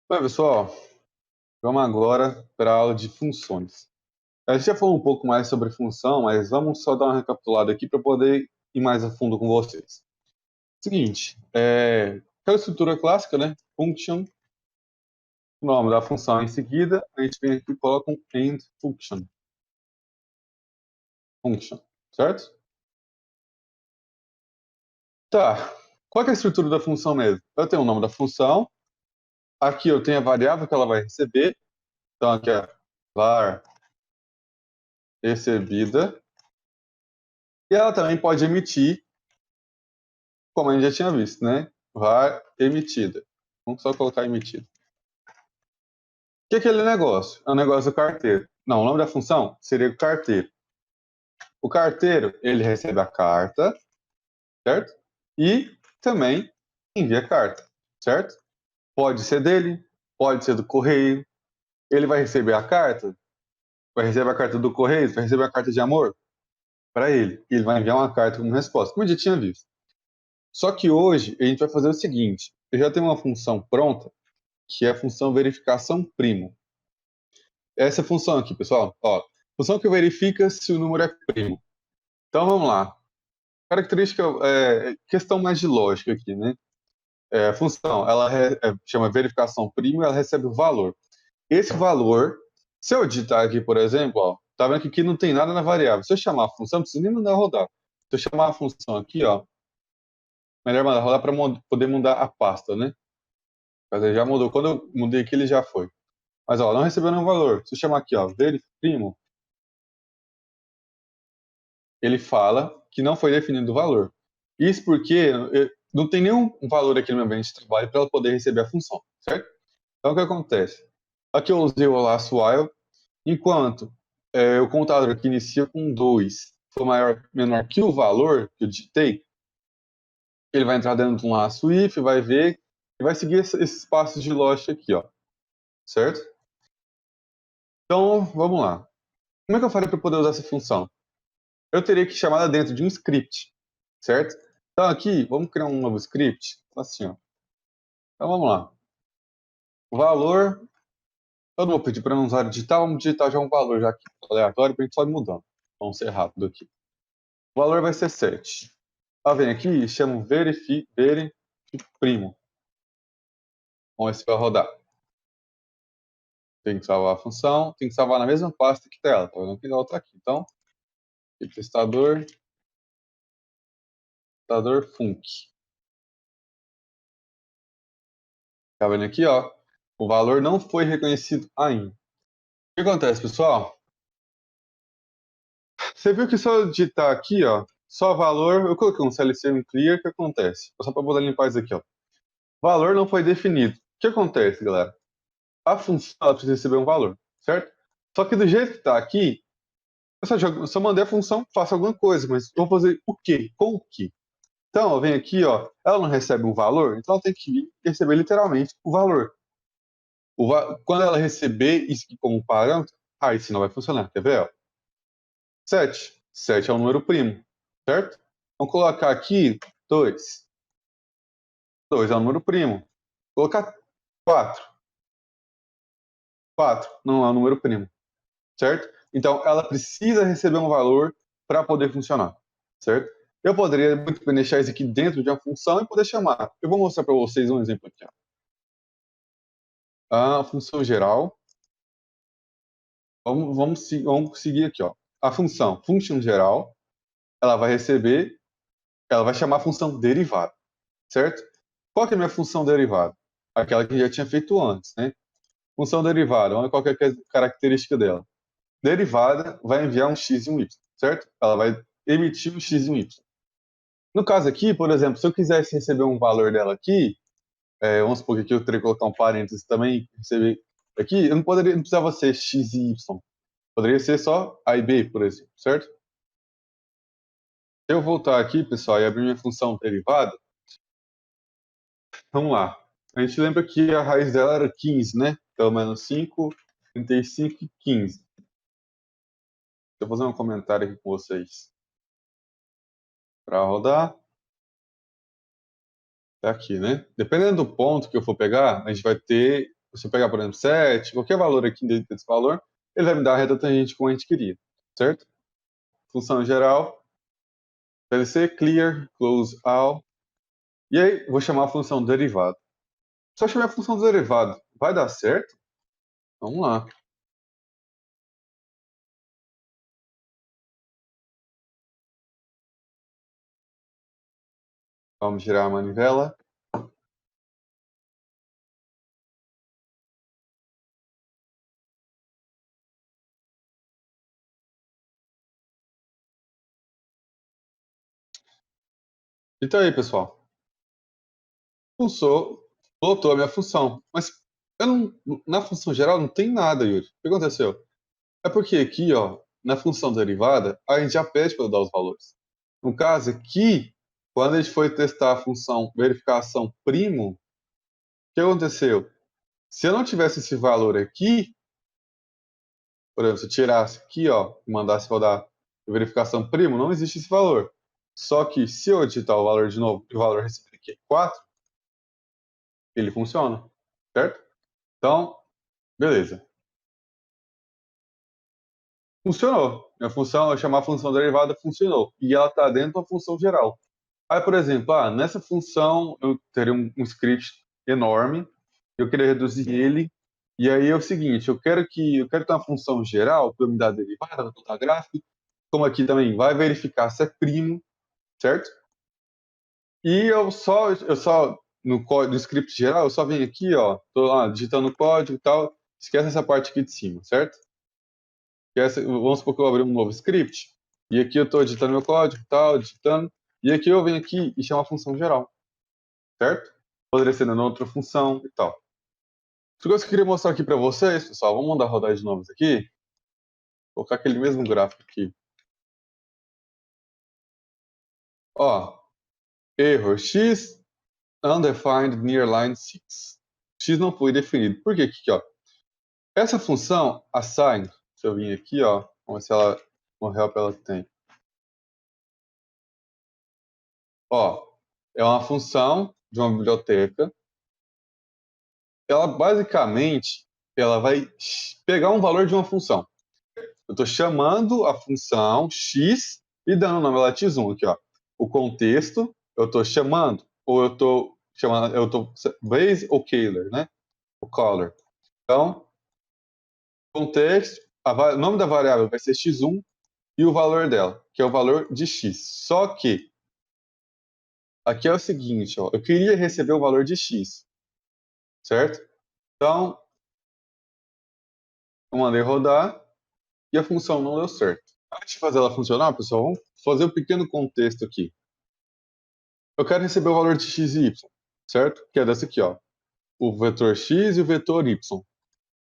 Bem, pessoal, vamos agora para a aula de funções. A gente já falou um pouco mais sobre função, mas vamos só dar uma recapitulada aqui para poder ir mais a fundo com vocês. Seguinte, aquela estrutura clássica, né? Function, o nome da função em seguida, a gente vem aqui e coloca um end function. Function, certo? Tá, qual que é a estrutura da função mesmo? Eu tenho o nome da função, aqui eu tenho a variável que ela vai receber, então aqui é var recebida, e ela também pode emitir, como a gente já tinha visto, né? Var emitida. Vamos só colocar emitida. O que é aquele negócio? É um negócio do carteiro. Não, o nome da função seria o carteiro. O carteiro, ele recebe a carta, certo? E também envia a carta, certo? Pode ser dele, pode ser do correio. Ele vai receber a carta, vai receber a carta do correio, vai receber a carta de amor para ele. E ele vai enviar uma carta como resposta, como eu já tinha visto. Só que hoje a gente vai fazer o seguinte: eu já tenho uma função pronta, que é a função verificação primo. Essa função aqui, pessoal, ó, função que verifica se o número é primo. Então vamos lá. Característica, questão mais de lógica aqui, né? A função, ela chama verificação primo e ela recebe o valor. Esse valor, se eu digitar aqui, por exemplo, ó, tá vendo que aqui não tem nada na variável. Se eu chamar a função, não precisa nem mandar rodar. Se eu chamar a função aqui, ó, melhor mandar rodar para poder mudar a pasta, né? Mas ele já mudou. Quando eu mudei aqui, ele já foi. Mas ó, não recebeu nenhum valor. Se eu chamar aqui, ó, primo, ele fala que não foi definido o valor. Isso porque não tem nenhum valor aqui no meu ambiente de trabalho para ela poder receber a função, certo? Então o que acontece? Aqui eu usei o laço while, enquanto o contador que inicia com 2 for menor que o valor que eu digitei, ele vai entrar dentro de um laço if, vai ver e vai seguir esses passos de lógica aqui, ó, certo? Então vamos lá. Como é que eu faria para poder usar essa função? Eu teria que chamá-la dentro de um script, certo? Então aqui, vamos criar um novo script, assim, ó. Então vamos lá. O valor, eu não vou pedir para não usar digital, vamos digitar já um valor já aqui, aleatório, para a gente só ir mudando. Vamos ser rápido aqui. O valor vai ser 7. Vem aqui e chamo primo. Vamos ver se vai rodar. Tem que salvar a função, tem que salvar na mesma pasta que ela, tá vendo que ela está aqui. Então, testador func. Tá vendo aqui, ó? O valor não foi reconhecido ainda. O que acontece, pessoal? Você viu que se eu digitar aqui, ó, só valor, eu coloquei um CLC em clear, o que acontece? Só para poder limpar isso aqui, ó. Valor não foi definido. O que acontece, galera? A função ela precisa receber um valor, certo? Só que do jeito que está aqui, eu só mandei a função, faça alguma coisa, mas eu vou fazer o quê? Com o quê? Então, eu venho aqui, ó, ela não recebe um valor, então ela tem que receber literalmente o valor. Quando ela receber isso aqui como parâmetro, aí sim não vai funcionar. Quer ver? Ó? 7. 7 é um número primo, certo? Vamos colocar aqui 2. 2 é um número primo. Vou colocar 4. 4 não é um número primo, certo? Então, ela precisa receber um valor para poder funcionar, certo? Eu poderia muito bem deixar isso aqui dentro de uma função e poder chamar. Eu vou mostrar para vocês um exemplo aqui. Ó. A função geral. Vamos seguir aqui. Ó. A function geral, ela vai receber, ela vai chamar a função derivada, certo? Qual que é a minha função derivada? Aquela que já tinha feito antes, né? Função derivada, olha qual que é a característica dela. Derivada vai enviar um x e um y, certo? Ela vai emitir um x e um y. No caso aqui, por exemplo, se eu quisesse receber um valor dela aqui, vamos supor que aqui eu teria que colocar um parênteses também, receber aqui, eu não precisava ser x e y. Poderia ser só a e b, por exemplo, certo? Se eu voltar aqui, pessoal, e abrir minha função derivada, vamos lá. A gente lembra que a raiz dela era 15, né? Então, menos 5, 35 e 15. Deixa eu fazer um comentário aqui com vocês. Para rodar. Tá aqui, né? Dependendo do ponto que eu for pegar, a gente vai ter se eu pegar, por exemplo, 7, qualquer valor aqui dentro desse valor, ele vai me dar a reta tangente como a gente queria, certo? Função geral, VLC, clear, close all. E aí, vou chamar a função derivada. Só chamar a função derivada. Vai dar certo? Vamos lá. Vamos girar a manivela. Então aí, pessoal. Voltou a minha função. Mas eu não, na função geral não tem nada, Yuri. O que aconteceu? É porque aqui, ó, na função derivada, a gente já pede para dar os valores. No caso aqui, quando a gente foi testar a função verificação primo, o que aconteceu? Se eu não tivesse esse valor aqui, por exemplo, se eu tirasse aqui, ó, e mandasse rodar a verificação primo, não existe esse valor. Só que se eu digitar o valor de novo e o valor recebido aqui é 4, ele funciona, certo? Então, beleza. Funcionou. Minha função, eu chamar a função derivada, funcionou. E ela está dentro da função geral. Aí, por exemplo, nessa função eu teria um script enorme, eu queria reduzir ele, e aí é o seguinte, eu quero ter uma função geral para me dar derivada, para botar gráfico, como aqui também vai verificar se é primo, certo? E eu só no código, no script geral, eu só venho aqui, ó, tô lá digitando o código e tal, esquece essa parte aqui de cima, certo? Vamos supor que eu abri um novo script, e aqui eu estou editando meu código e tal, digitando, e aqui eu venho aqui e chamo a função geral, certo? Poderia ser na outra função e tal. Outra coisa que eu queria mostrar aqui para vocês, pessoal, vamos mandar rodar de novo isso aqui, vou colocar aquele mesmo gráfico aqui. Ó, erro x undefined near line 6. X não foi definido. Por que aqui, ó? Essa função, assign, se eu vir aqui, ó, vamos ver se ela, no help ela tem. Ó, é uma função de uma biblioteca. Ela basicamente, ela vai pegar um valor de uma função. Eu estou chamando a função x e dando o nome ela x1 aqui, ó. O contexto, eu estou chamando, ou eu estou base ou caller, né? O caller. Então, contexto, o nome da variável vai ser x1 e o valor dela, que é o valor de x. Só que aqui é o seguinte, ó, eu queria receber o valor de x, certo? Então, eu mandei rodar e a função não deu certo. Antes de fazer ela funcionar, pessoal, vamos fazer um pequeno contexto aqui. Eu quero receber o valor de x e y, certo? Que é desse aqui, ó. O vetor x e o vetor y.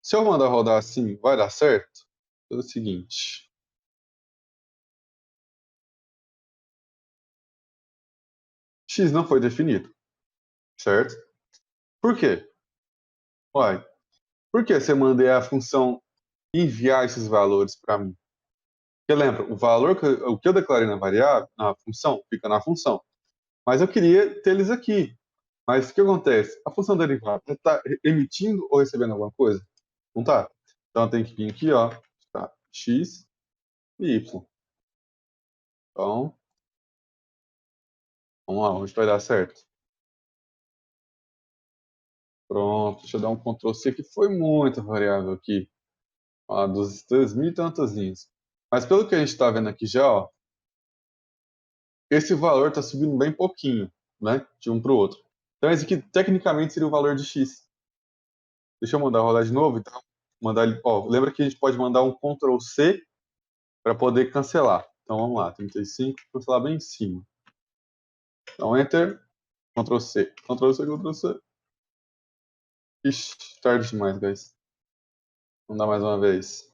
Se eu mandar rodar assim, vai dar certo? É o seguinte. X não foi definido, certo? Por quê? Uai, por que você mandei a função enviar esses valores para mim? Porque lembra, o que eu declarei na variável, na função, fica na função. Mas eu queria ter eles aqui. Mas o que acontece? A função derivada está emitindo ou recebendo alguma coisa? Não está. Então tem que vir aqui, ó, tá, x e y. Então, vamos lá, onde vai dar certo? Pronto, deixa eu dar um Ctrl C, que foi muita variável aqui. Ó, dos 2.000 e tantas linhas. Mas pelo que a gente está vendo aqui já, ó, esse valor está subindo bem pouquinho, né? De um para o outro. Então esse aqui tecnicamente seria o valor de x. Deixa eu mandar rodar de novo, então. Mandar ele, ó, lembra que a gente pode mandar um Ctrl C para poder cancelar. Então vamos lá, 35, cancelar bem em cima. Então Enter, Ctrl C, Ctrl C, Ctrl C. Ixi, tarde demais, guys. Vamos dar mais uma vez.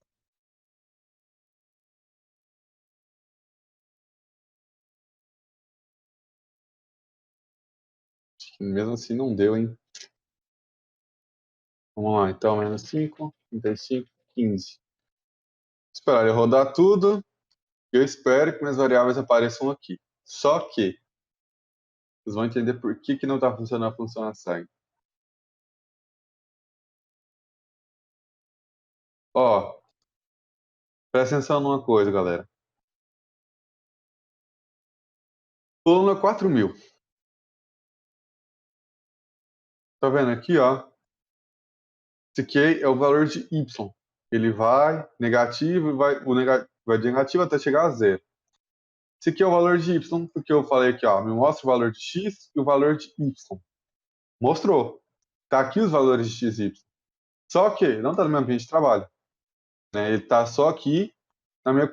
Mesmo assim não deu, hein? Vamos lá, então, menos 5, 35, 15. Esperar ele rodar tudo. Eu espero que minhas variáveis apareçam aqui. Só que, vocês vão entender por que não está funcionando a função assign. Ó, presta atenção numa coisa, galera. Coluna 4.000. Tá vendo aqui, ó? Esse aqui é o valor de y. Ele vai negativo e vai de negativo até chegar a zero. Esse aqui é o valor de y, porque eu falei aqui, ó, me mostra o valor de x e o valor de y. Mostrou. Tá aqui os valores de x e y. Só que não tá no meu ambiente de trabalho, né? Ele tá só aqui na minha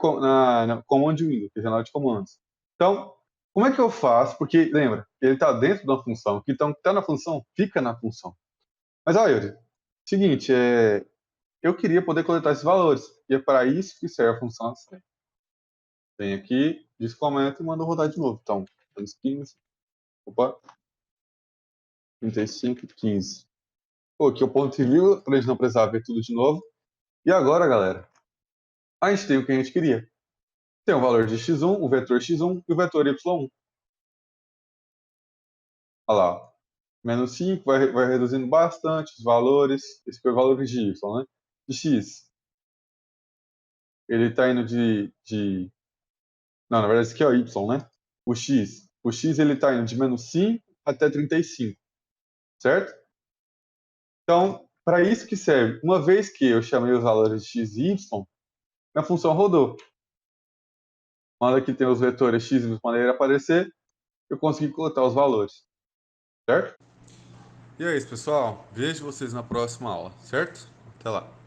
na command window, que é janela de comandos. Então, como é que eu faço? Porque, lembra, ele está dentro da função. Então, o que está na função, fica na função. Mas, olha, Yuri, seguinte, eu queria poder coletar esses valores. E é para isso que serve a função assim. Vem aqui, descomenta e manda rodar de novo. Então, menos 15, opa, 35, 15. Pô, aqui é o ponto de vírgula, para a gente não precisar ver tudo de novo. E agora, galera, a gente tem o que a gente queria. Tem o valor de x1, o vetor x1 e o vetor y1. Olha lá, menos 5 vai reduzindo bastante os valores. Esse foi o valor de y, né? De x. Ele está indo Não, na verdade, esse aqui é o y, né? O x. O x ele está indo de menos 5 até 35, certo? Então, para isso que serve. Uma vez que eu chamei os valores de x e y, a função rodou. Quando aqui tem os vetores x e y maneira aparecer, eu consegui coletar os valores, certo? E é isso, pessoal. Vejo vocês na próxima aula, certo? Até lá.